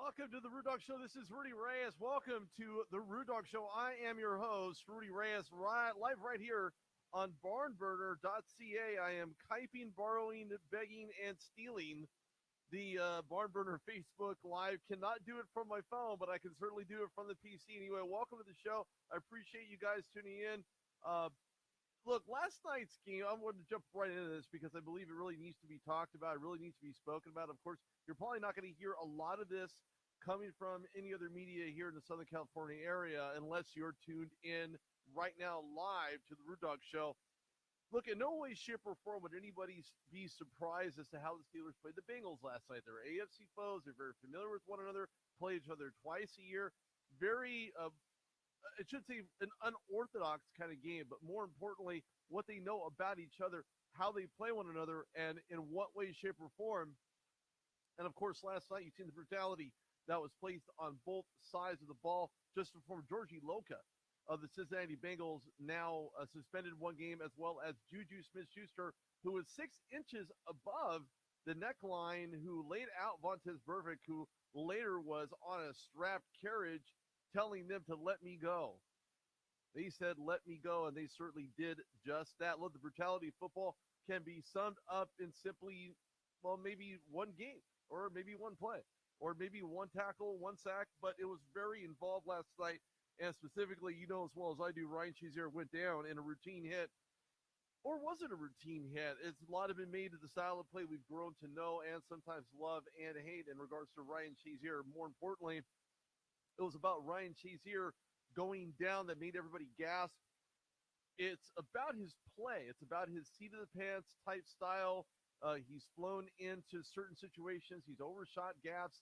Welcome to the Rude Dog Show. This is Rudy Reyes. Welcome to the Rude Dog Show. I am your host, Rudy Reyes, live right here on barnburner.ca. I am kiping, borrowing, begging, and stealing the Barnburner Facebook Live. Cannot do it from my phone, but I can certainly do it from the PC. Anyway, welcome to the show. I appreciate you guys tuning in. Look, last night's game, I'm going to jump right into this because I believe it really needs to be talked about. It really needs to be spoken about. Of course, you're probably not going to hear a lot of this coming from any other media here in the Southern California area unless you're tuned in right now live to the Rude Dog Show. Look, in no way, shape, or form would anybody be surprised as to how the Steelers played the Bengals last night. They're AFC foes. They're very familiar with one another, play each other twice a year. Very it should say an unorthodox kind of game, but more importantly, what they know about each other, how they play one another, and in what way, shape, or form. And, of course, last night you've seen the brutality that was placed on both sides of the ball. Just from Georgie Loca of the Cincinnati Bengals, now suspended one game, as well as Juju Smith-Schuster, who was 6 inches above the neckline, who laid out Vontaze Burfict, who later was on a strapped carriage, telling them to let me go. They said, let me go, and they certainly did just that. Look, the brutality of football can be summed up in simply, well, maybe one game, or maybe one play, or maybe one tackle, one sack, but it was very involved last night, and specifically, you know as well as I do, Ryan Shazier went down in a routine hit. Or was it a routine hit? It's a lot of been made of the style of play we've grown to know and sometimes love and hate in regards to Ryan Shazier. More importantly, it was about Ryan Shazier going down that made everybody gasp. It's about his play. It's about his seat-of-the-pants type style. He's flown into certain situations. He's overshot gaps.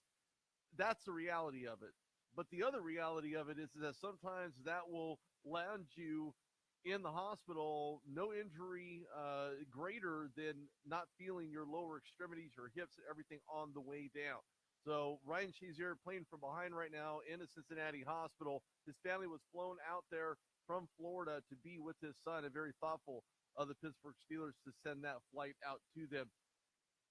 That's the reality of it. But the other reality of it is that sometimes that will land you in the hospital, no injury greater than not feeling your lower extremities, your hips, and everything on the way down. So Ryan Shazier playing from behind right now in a Cincinnati hospital. His family was flown out there from Florida to be with his son, and very thoughtful of the Pittsburgh Steelers to send that flight out to them.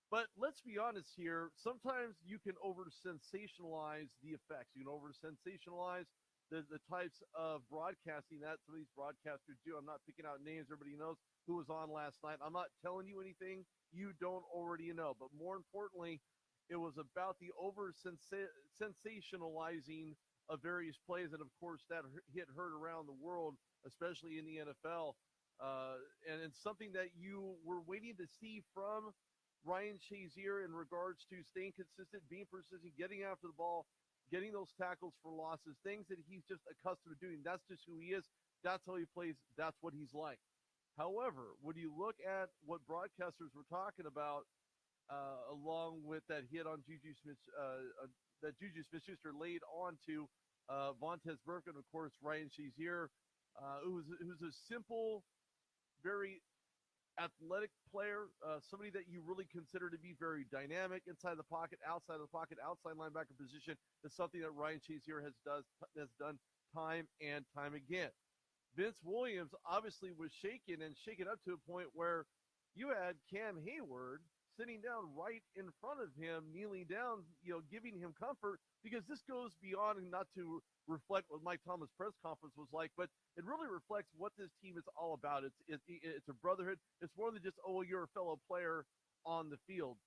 But let's be honest here. Sometimes you can over-sensationalize the effects. You can over-sensationalize the types of broadcasting that some of these broadcasters do. I'm not picking out names. Everybody knows who was on last night. I'm not telling you anything you don't already know. But more importantly, it was about the over-sensationalizing of various plays, and, of course, that hit hurt around the world, especially in the NFL. And it's something that you were waiting to see from Ryan Shazier in regards to staying consistent, being persistent, getting after the ball, getting those tackles for losses, things that he's just accustomed to doing. That's just who he is. That's how he plays. That's what he's like. However, when you look at what broadcasters were talking about, along with that hit on Juju Smith, that Juju Smith-Schuster laid on to Vontaze Burfict, of course, Ryan Shazier, who's a simple, very athletic player, somebody that you really consider to be very dynamic inside the pocket, outside of the pocket, outside linebacker position. Is something that Ryan Shazier has done time and time again. Vince Williams obviously was shaken up to a point where you had Cam Hayward sitting down right in front of him, kneeling down, giving him comfort, because this goes beyond, and not to reflect what Mike Thomas' press conference was like, but it really reflects what this team is all about. It's a brotherhood. It's more than just, oh, you're a fellow player on the field.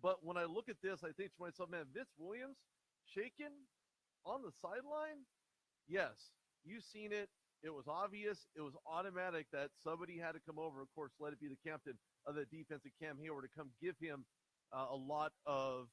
But when I look at this, I think to myself, man, Vince Williams shaken on the sideline? Yes, you've seen it. It was obvious. It was automatic that somebody had to come over. Of course, let it be the captain of the defensive, Cam Hayward, to come give him a lot of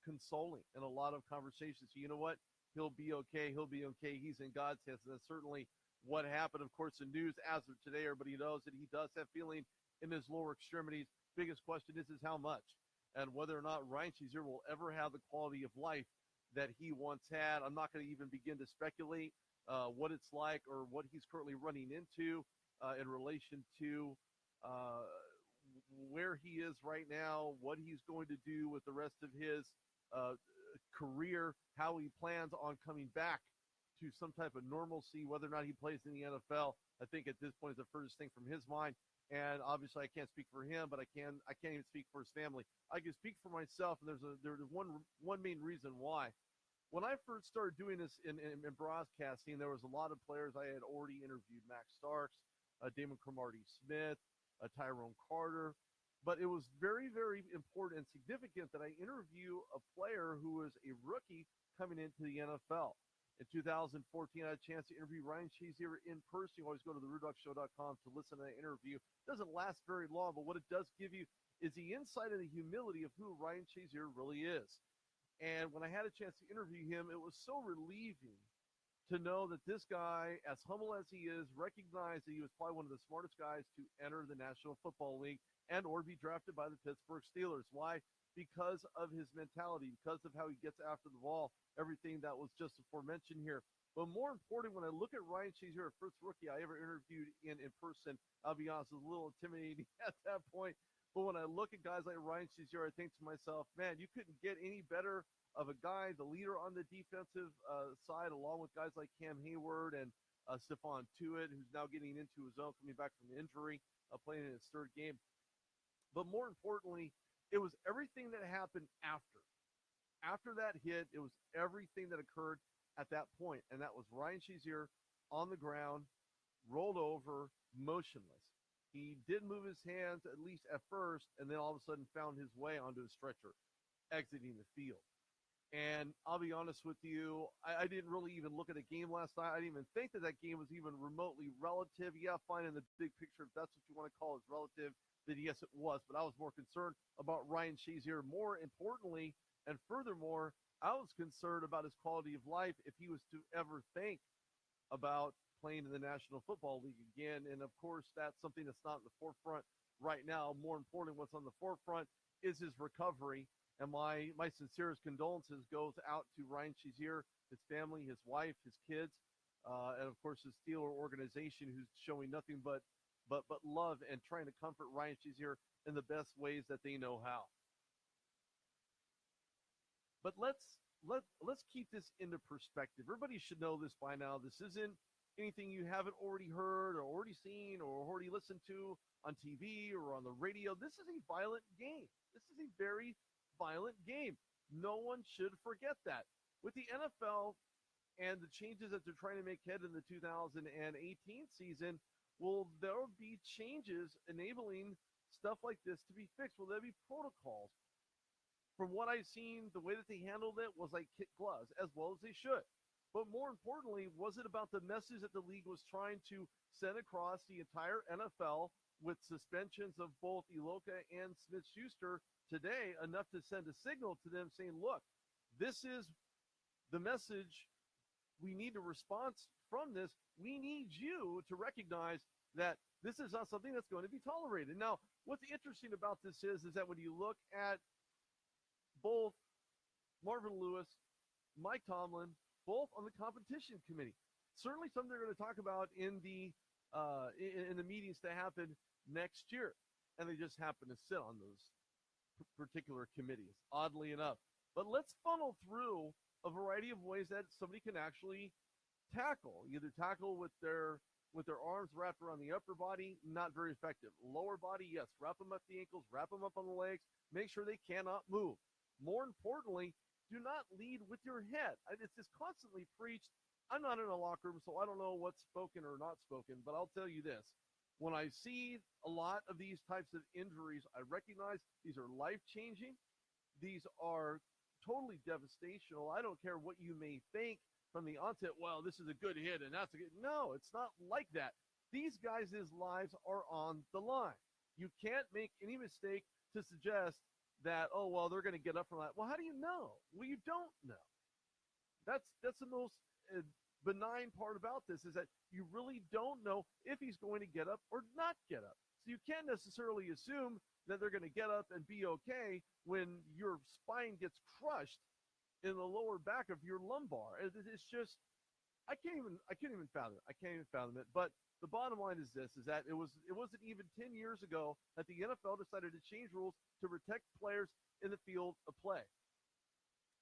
consoling and a lot of conversations. So you know what? He'll be okay. He'll be okay. He's in God's hands. And that's certainly what happened. Of course, the news as of today, everybody knows that he does have feeling in his lower extremities. Biggest question is how much, and whether or not Ryan Shazier will ever have the quality of life that he once had. I'm not going to even begin to speculate what it's like or what he's currently running into in relation to where he is right now, what he's going to do with the rest of his career, how he plans on coming back to some type of normalcy, whether or not he plays in the NFL. I think at this point is the furthest thing from his mind. And obviously, I can't speak for him, but I can't even speak for his family. I can speak for myself, and there's one main reason why. When I first started doing this in broadcasting, there was a lot of players I had already interviewed: Max Starks, Damon Cromartie Smith, Tyrone Carter. But it was very, very important and significant that I interview a player who was a rookie coming into the NFL. In 2014, I had a chance to interview Ryan Shazier in person. You always go to the RudolphShow.com to listen to that interview. It doesn't last very long, but what it does give you is the insight and the humility of who Ryan Shazier really is. And when I had a chance to interview him, it was so relieving to know that this guy, as humble as he is, recognized that he was probably one of the smartest guys to enter the National Football League and or be drafted by the Pittsburgh Steelers. Why? Because of his mentality, because of how he gets after the ball, everything that was just aforementioned here. But more important, when I look at Ryan Shazier, first rookie I ever interviewed in person, I'll be honest, it was a little intimidating at that point. But when I look at guys like Ryan Shazier, I think to myself, man, you couldn't get any better of a guy, the leader on the defensive side, along with guys like Cam Hayward and Stephon Tuitt, who's now getting into his own, coming back from injury, playing in his third game. But more importantly, it was everything that happened after. After that hit, it was everything that occurred at that point, and that was Ryan Shazier on the ground, rolled over, motionless. He did move his hands, at least at first, and then all of a sudden found his way onto a stretcher, exiting the field. And I'll be honest with you, I didn't really even look at the game last night. I didn't even think that that game was even remotely relative. Yeah, fine in the big picture, if that's what you want to call it relative, then yes, it was. But I was more concerned about Ryan Shazier. More importantly, and furthermore, I was concerned about his quality of life if he was to ever think about playing in the National Football League again. And of course, that's something that's not in the forefront right now. More importantly, what's on the forefront is his recovery. And my sincerest condolences goes out to Ryan Shazier, his family, his wife, his kids, and of course his Steeler organization, who's showing nothing but love and trying to comfort Ryan Shazier in the best ways that they know how. But let's keep this into perspective. Everybody should know this by now. This isn't anything you haven't already heard or already seen or already listened to on TV or on the radio. This is a violent game. This is a very violent game. No one should forget that. With the NFL and the changes that they're trying to make head in the 2018 season, will there be changes enabling stuff like this to be fixed? Will there be protocols? From what I've seen, the way that they handled it was like kid gloves, as well as they should. But more importantly, was it about the message that the league was trying to send across the entire NFL with suspensions of both Iloka and Smith-Schuster today, enough to send a signal to them saying, look, this is the message. We need a response from this. We need you to recognize that this is not something that's going to be tolerated. Now, what's interesting about this is that when you look at both Marvin Lewis, Mike Tomlin, both on the competition committee, certainly something they're going to talk about in the meetings that happen next year, and they just happen to sit on those particular committees, oddly enough. But let's funnel through a variety of ways that somebody can actually tackle. Either tackle with their arms wrapped around the upper body, not very effective. Lower body, yes, wrap them up the ankles, wrap them up on the legs, make sure they cannot move. More importantly, do not lead with your head. It's just constantly preached. I'm not in a locker room, so I don't know what's spoken or not spoken, but I'll tell you this. When I see a lot of these types of injuries, I recognize these are life-changing. These are totally devastational. I don't care what you may think from the onset, well, this is a good hit and that's a good. No, it's not like that. These guys' lives are on the line. You can't make any mistake to suggest that, oh, well, they're going to get up from that. Well, how do you know? Well, you don't know. That's the most benign part about this, is that you really don't know if he's going to get up or not get up. So you can't necessarily assume that they're going to get up and be okay when your spine gets crushed in the lower back of your lumbar. It's just, I can't even fathom it. I can't even fathom it. But the bottom line is this, is that it wasn't even 10 years ago that the NFL decided to change rules to protect players in the field of play.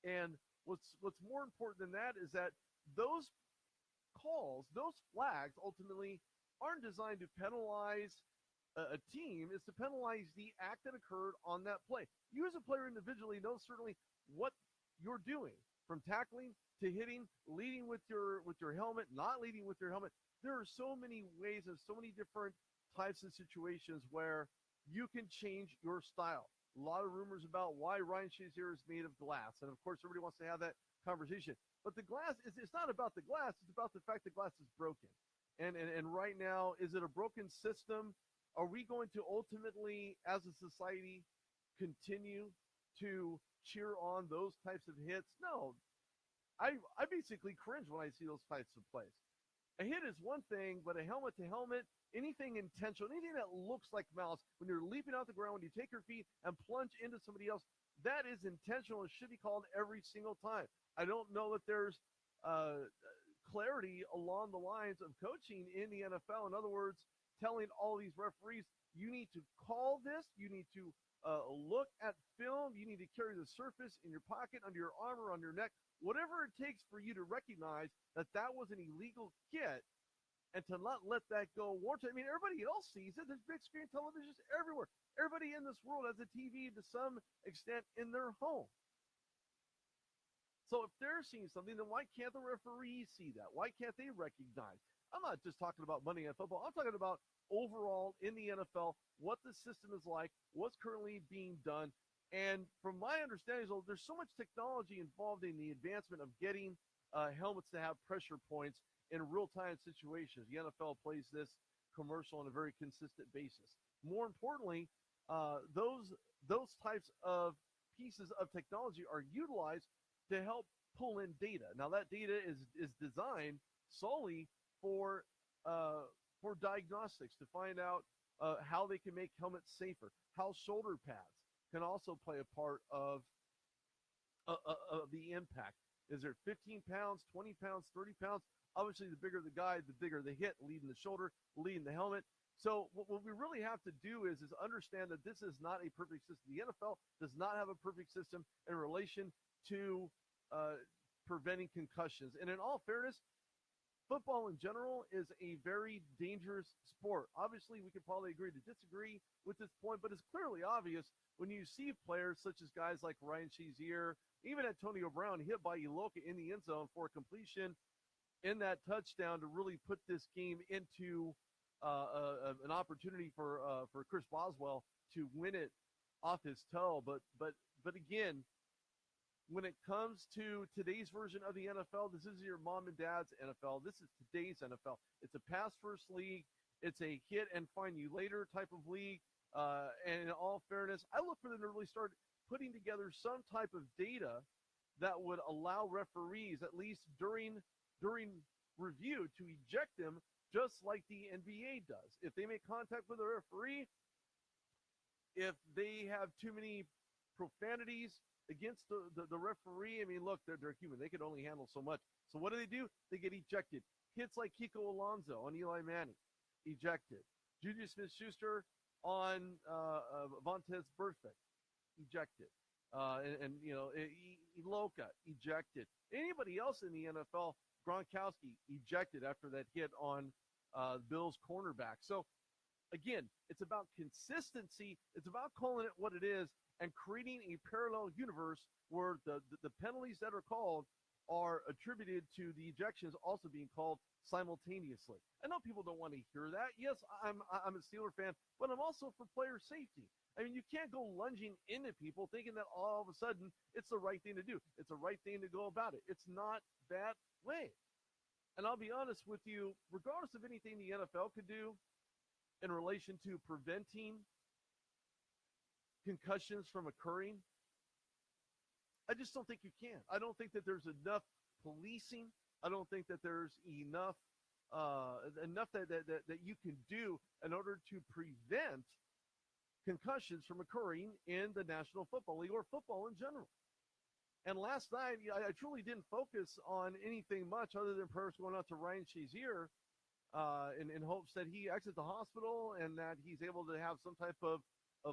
And what's more important than that is that those calls, those flags ultimately aren't designed to penalize a team is to penalize the act that occurred on that play. You as a player individually know certainly what you're doing, from tackling to hitting, leading with your helmet, not leading with your helmet. There are so many ways and so many different types of situations where you can change your style. A lot of rumors about why Ryan Shazier is made of glass, and of course everybody wants to have that conversation. But the glass is, it's not about the glass, it's about the fact the glass is broken. And right now, is it a broken system? Are we going to ultimately, as a society, continue to cheer on those types of hits? No. I basically cringe when I see those types of plays. A hit is one thing, but a helmet to helmet, anything intentional, anything that looks like malice, when you're leaping off the ground, when you take your feet and plunge into somebody else, that is intentional and should be called every single time. I don't know that there's clarity along the lines of coaching in the NFL. In other words, telling all these referees, you need to call this, you need to look at film, you need to carry the surface in your pocket, under your arm, or on your neck, whatever it takes for you to recognize that that was an illegal hit and to not let that go once. I mean, everybody else sees it. There's big screen televisions everywhere. Everybody in this world has a TV to some extent in their home. So if they're seeing something, then why can't the referees see that? Why can't they recognize? I'm not just talking about Monday Night Football. I'm talking about overall in the NFL, what the system is like, what's currently being done. And from my understanding, there's so much technology involved in the advancement of getting helmets to have pressure points in real-time situations. The NFL plays this commercial on a very consistent basis. More importantly, those types of pieces of technology are utilized to help pull in data. Now, that data is designed solely for diagnostics, to find out how they can make helmets safer, how shoulder pads can also play a part of the impact. Is there 15 pounds, 20 pounds, 30 pounds? Obviously, the bigger the guy, the bigger the hit, leading the shoulder, leading the helmet. So what we really have to do is understand that this is not a perfect system. The NFL does not have a perfect system in relation to preventing concussions. And in all fairness, football in general is a very dangerous sport. Obviously, we could probably agree to disagree with this point, but it's clearly obvious when you see players such as guys like Ryan Shazier, even Antonio Brown, hit by Iloka in the end zone for a completion in that touchdown to really put this game into an opportunity for Chris Boswell to win it off his toe. But again, when it comes to today's version of the NFL, this is your mom and dad's NFL. This is today's NFL. It's a pass-first league. It's a hit and find you later type of league. And in all fairness, I look for them to really start putting together some type of data that would allow referees, at least during review, to eject them just like the NBA does. If they make contact with a referee, if they have too many profanities against the referee, I mean, look, they're human. They can only handle so much. So what do? They get ejected. Hits like Kiko Alonso on Eli Manning, ejected. Juju Smith-Schuster on Vontez Burfict, ejected. And Iloka, ejected. Anybody else in the NFL, Gronkowski, ejected after that hit on Bills cornerback. So, again, it's about consistency. It's about calling it what it is and creating a parallel universe where the penalties that are called are attributed to the ejections also being called simultaneously. I know people don't want to hear that. Yes, I'm a Steeler fan, but I'm also for player safety. I mean, you can't go lunging into people thinking that all of a sudden it's the right thing to do. It's the right thing to go about it. It's not that way. And I'll be honest with you, regardless of anything the NFL could do in relation to preventing concussions from occurring, I just don't think you can. I don't think that there's enough policing. I don't think that there's enough that you can do in order to prevent concussions from occurring in the National Football League or football in general. And last night, I truly didn't focus on anything much other than prayers going out to Ryan Shazier in hopes that he exits the hospital and that he's able to have some type of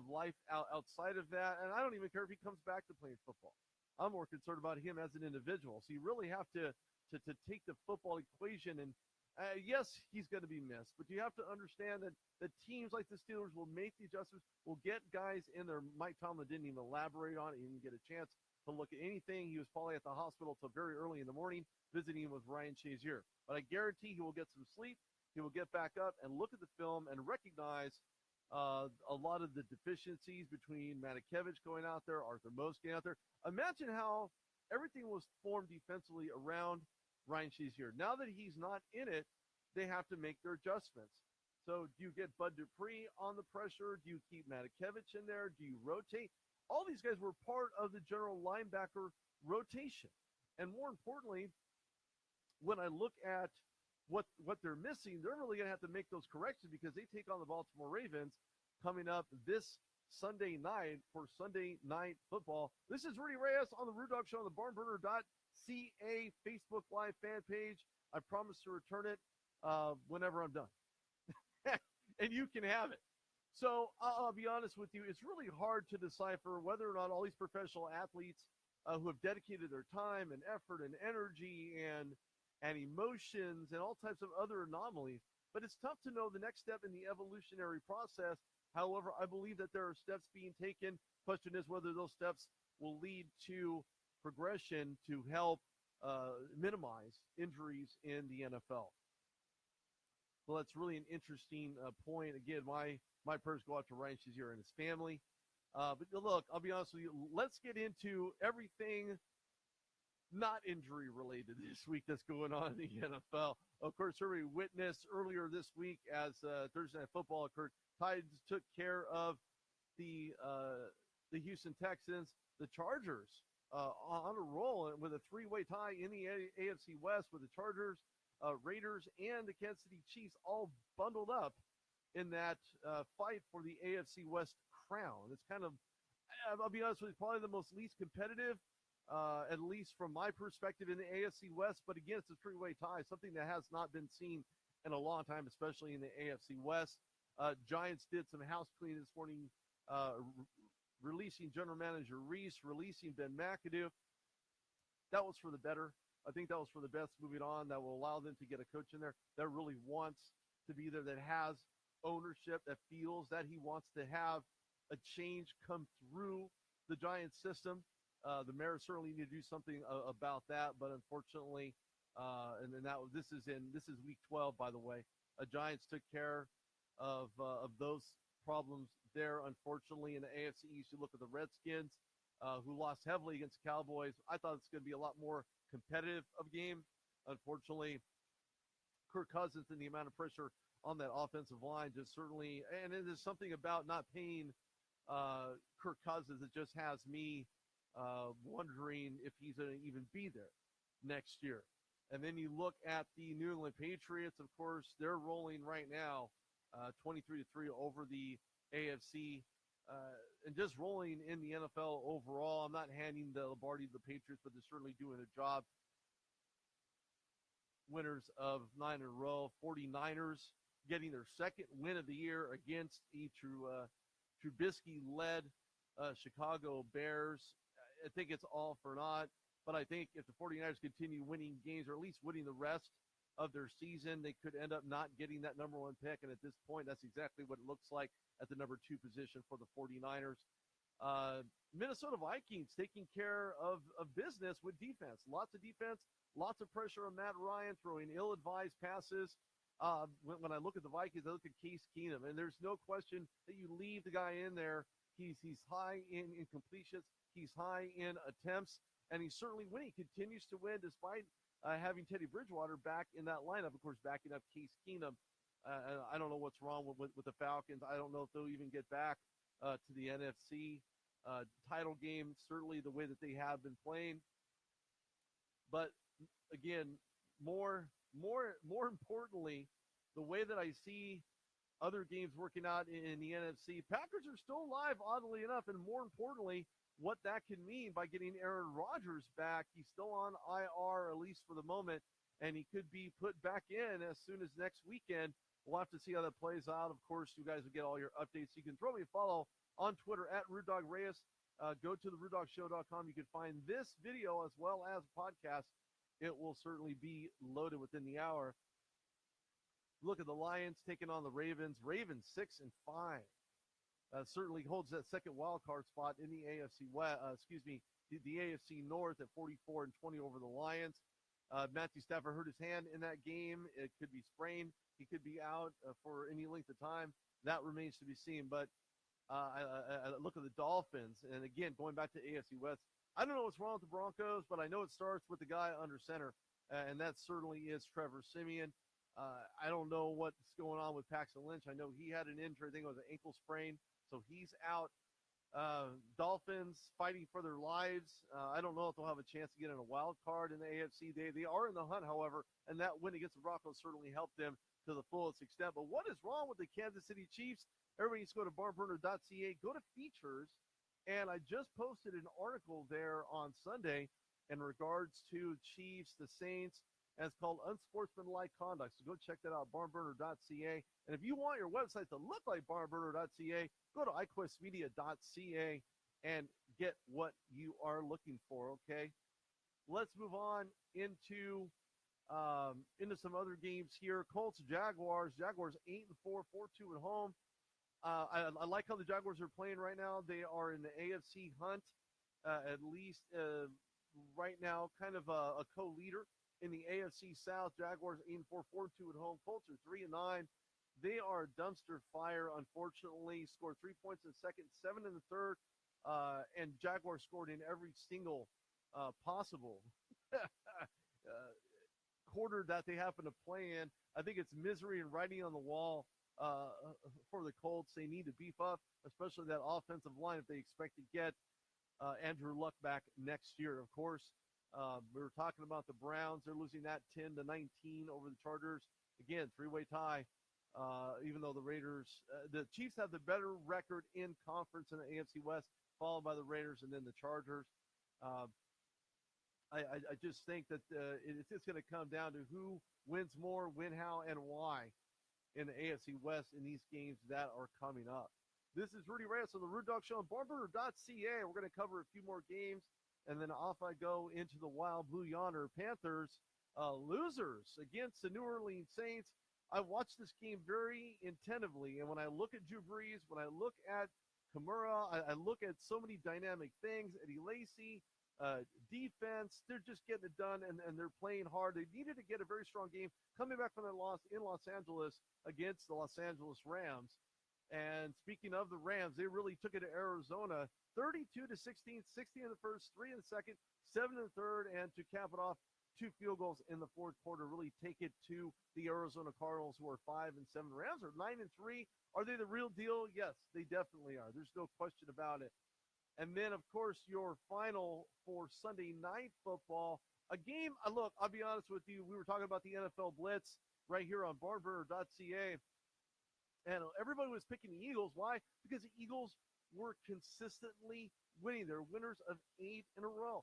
life outside of that. And I don't even care if he comes back to playing football. I'm more concerned about him as an individual. So you really have to take the football equation and Yes, he's going to be missed, but you have to understand that the teams like the Steelers will make the adjustments, will get guys in there. Mike Tomlin didn't even elaborate on it. He didn't get a chance to look at anything. He was probably at the hospital till very early in the morning visiting with Ryan Shazier. But I guarantee he will get some sleep. He will get back up and look at the film and recognize a lot of the deficiencies between Matakevich going out there, Arthur Moss getting out there. Imagine how everything was formed defensively around Ryan Shazier. Now that he's not in it, they have to make their adjustments. So do you get Bud Dupree on the pressure? Do you keep Matakevich in there? Do you rotate? All these guys were part of the general linebacker rotation. And more importantly, when I look at what they're missing, they're really going to have to make those corrections because they take on the Baltimore Ravens coming up this Sunday night for Sunday Night Football. This is Rudy Reyes on the Root Dog Show on the barnburner.ca Facebook Live fan page. I promise to return it whenever I'm done. And you can have it. So I'll be honest with you, it's really hard to decipher whether or not all these professional athletes who have dedicated their time and effort and energy and emotions and all types of other anomalies. But it's tough to know the next step in the evolutionary process. However, I believe that there are steps being taken. Question is whether those steps will lead to progression to help minimize injuries in the NFL. Well, that's really an interesting point. Again, my prayers go out to Ryan Shazier and his family. But look, I'll be honest with you. Let's get into everything not injury related this week that's going on in the NFL. Of course, we witnessed earlier this week as Thursday Night Football occurred. Titans took care of the Houston Texans. The Chargers on a roll with a three-way tie in the AFC West with the Chargers, Raiders, and the Kansas City Chiefs all bundled up in that fight for the AFC West crown. It's kind of, I'll be honest with you, probably the least competitive, at least from my perspective in the AFC West. But again, it's a three-way tie, something that has not been seen in a long time, especially in the AFC West. Giants did some house cleaning this morning, releasing general manager Reese, releasing Ben McAdoo. That was for the better. I think that was for the best moving on. That will allow them to get a coach in there that really wants to be there, that has ownership, that feels that he wants to have a change come through the Giants system. The mayor certainly need to do something about that, but unfortunately, and then this is week 12, by the way. Giants took care of those problems there. Unfortunately, in the AFC East, you look at the Redskins, who lost heavily against the Cowboys. I thought it's going to be a lot more competitive of a game. Unfortunately, Kirk Cousins and the amount of pressure on that offensive line just certainly, and there's something about not paying Kirk Cousins that just has me wondering if he's going to even be there next year. And then you look at the New England Patriots. Of course, they're rolling right now, 23-3 over the AFC, and just rolling in the NFL overall. I'm not handing the Lombardi to the Patriots, but they're certainly doing a job. Winners of 9 in a row. 49ers getting their second win of the year against a Trubisky-led Chicago Bears. I think it's all for naught, but I think if the 49ers continue winning games, or at least winning the rest of their season, they could end up not getting that number one pick, and at this point, that's exactly what it looks like at the number 2 position for the 49ers. Minnesota Vikings taking care of business with defense. Lots of defense, lots of pressure on Matt Ryan, throwing ill-advised passes. When I look at the Vikings, I look at Case Keenum, and there's no question that you leave the guy in there. He's high in completions. He's high in attempts, and he's certainly winning. He continues to win despite having Teddy Bridgewater back in that lineup, of course, backing up Case Keenum. I don't know what's wrong with the Falcons. I don't know if they'll even get back to the NFC title game, certainly the way that they have been playing. But again, more importantly, the way that I see other games working out in the NFC, Packers are still alive, oddly enough, and more importantly, what that can mean by getting Aaron Rodgers back. He's still on IR, at least for the moment, and he could be put back in as soon as next weekend. We'll have to see how that plays out. Of course, you guys will get all your updates. You can throw me a follow on Twitter at RootDogReyes. Go to the RootDogShow.com. You can find this video as well as a podcast. It will certainly be loaded within the hour. Look at the Lions taking on the Ravens. Ravens 6-5. Certainly holds that second wild card spot in the AFC West. The AFC North at 44-20 over the Lions. Matthew Stafford hurt his hand in that game. It could be sprained. He could be out for any length of time. That remains to be seen. But I look at the Dolphins, and again, going back to AFC West, I don't know what's wrong with the Broncos, but I know it starts with the guy under center, and that certainly is Trevor Siemian. I don't know what's going on with Paxton Lynch. I know he had an injury. I think it was an ankle sprain, so he's out. Dolphins fighting for their lives. I don't know if they'll have a chance to get in a wild card in the AFC. They are in the hunt, however, and that win against the Broncos certainly helped them to the fullest extent. But what is wrong with the Kansas City Chiefs? Everybody needs to go to barnburner.ca, go to features, and I just posted an article there on Sunday in regards to Chiefs, the Saints, and it's called Unsportsmanlike Conduct. So go check that out, barnburner.ca. And if you want your website to look like barnburner.ca, go to iquestmedia.ca and get what you are looking for, okay? Let's move on into some other games here. Colts, Jaguars. Jaguars 8-4, 4-2 at home. I like how the Jaguars are playing right now. They are in the AFC hunt, at least right now, kind of a co-leader in the AFC South. Jaguars 8-4, 4-2 at home. Colts are 3-9. They are a dumpster fire, unfortunately. Scored 3 points in the second, 7 in the third, and Jaguars scored in every single possible quarter that they happen to play in. I think it's misery and writing on the wall for the Colts. They need to beef up, especially that offensive line, if they expect to get Andrew Luck back next year. Of course, we were talking about the Browns. They're losing that 10-19 over the Chargers. Again, three-way tie. Even though the Chiefs have the better record in conference in the AFC West, followed by the Raiders and then the Chargers. I just think that it's just going to come down to who wins more, when, how, and why in the AFC West in these games that are coming up. This is Rudy Reyes on the Rude Dog Show on barnburner.ca. We're going to cover a few more games, and then off I go into the Wild Blue Yonder. Panthers losers against the New Orleans Saints. I watched this game very attentively, and when I look at Drew Brees, when I look at Kamara, I look at so many dynamic things. Eddie Lacy, defense, they're just getting it done, and they're playing hard. They needed to get a very strong game coming back from their loss in Los Angeles against the Los Angeles Rams. And speaking of the Rams, they really took it to Arizona, 32-16, 16 in the first, 3 in the second, 7 in the third, and to cap it off, 2 field goals in the fourth quarter, really take it to the Arizona Cardinals, who are 5-7. Rams are 9-3. Are they the real deal? Yes, they definitely are. There's no question about it. And then, of course, your final for Sunday Night Football, a game, look, I'll be honest with you, we were talking about the NFL Blitz right here on barnburner.ca, and everybody was picking the Eagles. Why? Because the Eagles were consistently winning. They're winners of 8 in a row.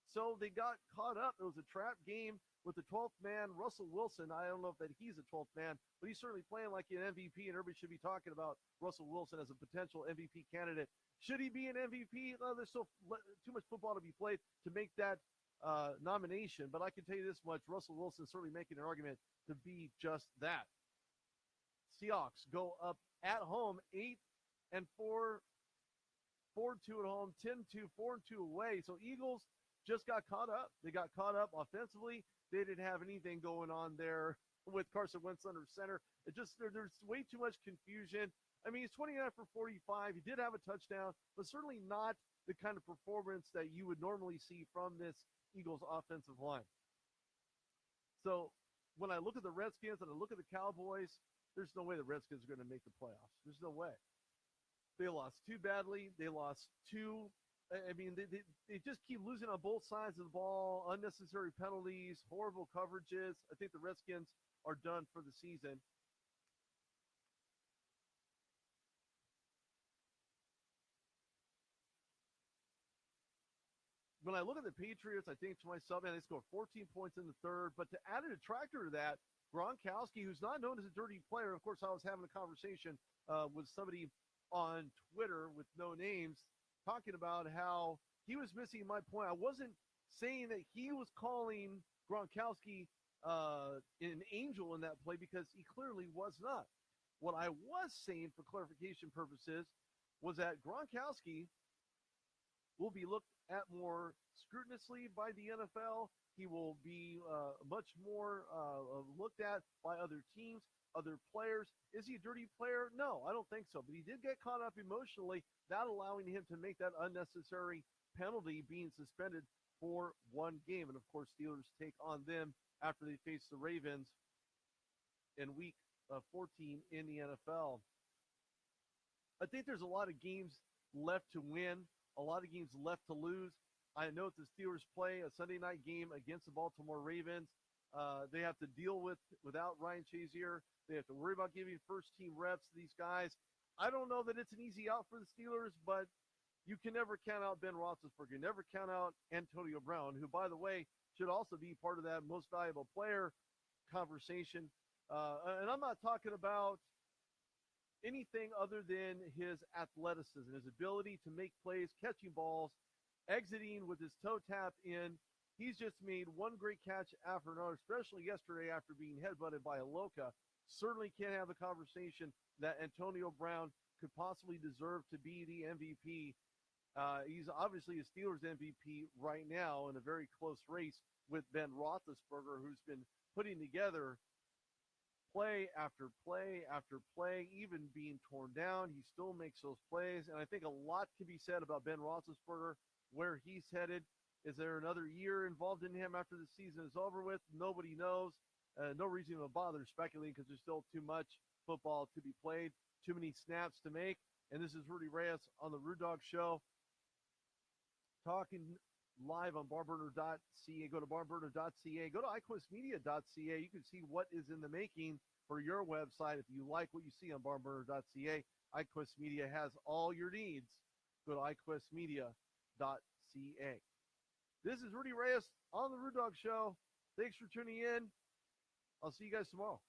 So they got caught up. It was a trap game with the 12th man, Russell Wilson. I don't know if that he's a 12th man, but he's certainly playing like an MVP, and everybody should be talking about Russell Wilson as a potential MVP candidate. Should he be an MVP? Well, there's still too much football to be played to make that nomination, but I can tell you this much. Russell Wilson is certainly making an argument to be just that. Seahawks go up at home, 8-4, 4-2 at home, 10-2, 4-2 away. So Eagles just got caught up. They got caught up offensively. They didn't have anything going on there with Carson Wentz under center. It just there's way too much confusion. I mean, he's 29 for 45. He did have a touchdown, but certainly not the kind of performance that you would normally see from this Eagles offensive line. So when I look at the Redskins and I look at the Cowboys, there's no way the Redskins are going to make the playoffs. There's no way. They lost too badly. They lost two. I mean, they just keep losing on both sides of the ball, unnecessary penalties, horrible coverages. I think the Redskins are done for the season. When I look at the Patriots, I think to myself, man, they scored 14 points in the third. But to add a detractor to that, Gronkowski, who's not known as a dirty player, of course, I was having a conversation with somebody on Twitter with no names, talking about how he was missing my point. I wasn't saying that he was calling Gronkowski an angel in that play because he clearly was not. What I was saying for clarification purposes was that Gronkowski will be looked at more scrupulously by the NFL. He will be much more looked at by other teams, other players. Is he a dirty player? No, I don't think so. But he did get caught up emotionally, not allowing him to make that unnecessary penalty, being suspended for one game. And of course, Steelers take on them after they face the Ravens in week 14 in the NFL. I think there's a lot of games left to win, a lot of games left to lose. I know the Steelers play a Sunday night game against the Baltimore Ravens. They have to deal without Ryan Shazier. They have to worry about giving first-team reps to these guys. I don't know that it's an easy out for the Steelers, but you can never count out Ben Roethlisberger. You never count out Antonio Brown, who, by the way, should also be part of that most valuable player conversation. And I'm not talking about anything other than his athleticism, his ability to make plays, catching balls, exiting with his toe tapped in. He's just made one great catch after another, especially yesterday after being headbutted by Aloka. Certainly can't have the conversation that Antonio Brown could possibly deserve to be the MVP. He's obviously a Steelers MVP right now in a very close race with Ben Roethlisberger, who's been putting together play after play after play, even being torn down. He still makes those plays. And I think a lot can be said about Ben Roethlisberger, where he's headed. Is there another year involved in him after the season is over with? Nobody knows. No reason to bother speculating because there's still too much football to be played, too many snaps to make. And this is Rudy Reyes on the Rude Dog Show, talking live on barnburner.ca. Go to barnburner.ca. Go to iquestmedia.ca. You can see what is in the making for your website. If you like what you see on barnburner.ca, iQuest Media has all your needs. Go to iQuestmedia.ca. This is Rudy Reyes on the Rude Dog Show. Thanks for tuning in. I'll see you guys tomorrow.